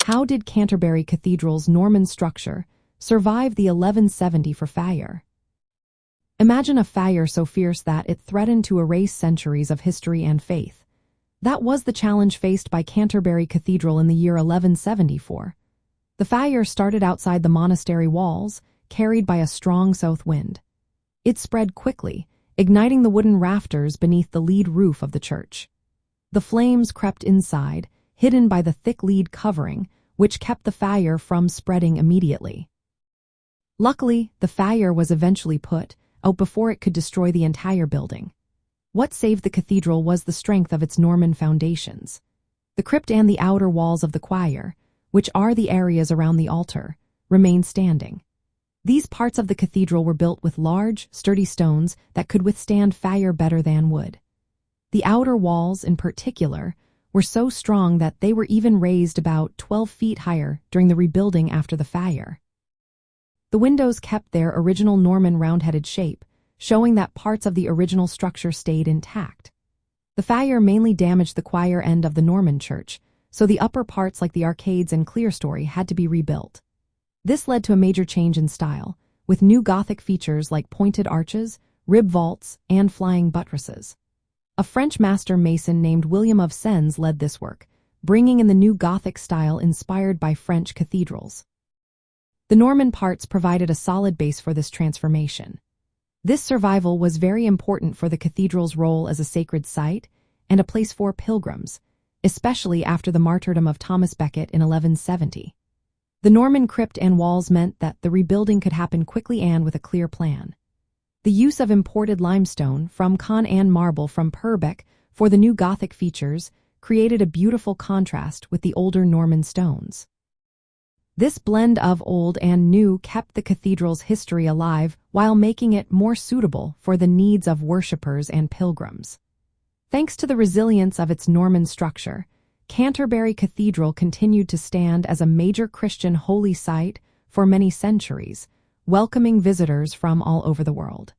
How did Canterbury Cathedral's Norman structure survive the 1174 fire? Imagine a fire so fierce that it threatened to erase centuries of history and faith. That was the challenge faced by Canterbury Cathedral in the year 1174. The fire started outside the monastery walls, carried by a strong south wind. It spread quickly, igniting the wooden rafters beneath the lead roof of the church. The flames crept inside, hidden by the thick lead covering, which kept the fire from spreading immediately. Luckily, the fire was eventually put out before it could destroy the entire building. What saved the cathedral was the strength of its Norman foundations. The crypt and the outer walls of the choir, which are the areas around the altar, remained standing. These parts of the cathedral were built with large, sturdy stones that could withstand fire better than wood. The outer walls, in particular, were so strong that they were even raised about 12 feet higher during the rebuilding after the fire. The windows kept their original Norman round-headed shape, showing that parts of the original structure stayed intact. The fire mainly damaged the choir end of the Norman church, so the upper parts like the arcades and clerestory had to be rebuilt. This led to a major change in style, with new Gothic features like pointed arches, rib vaults, and flying buttresses. A French master mason named William of Sens led this work, bringing in the new Gothic style inspired by French cathedrals. The Norman parts provided a solid base for this transformation. This survival was very important for the cathedral's role as a sacred site and a place for pilgrims, especially after the martyrdom of Thomas Becket in 1170. The Norman crypt and walls meant that the rebuilding could happen quickly and with a clear plan. The use of imported limestone from Caen and marble from Purbeck for the new Gothic features created a beautiful contrast with the older Norman stones. This blend of old and new kept the cathedral's history alive while making it more suitable for the needs of worshippers and pilgrims. Thanks to the resilience of its Norman structure, Canterbury Cathedral continued to stand as a major Christian holy site for many centuries, welcoming visitors from all over the world.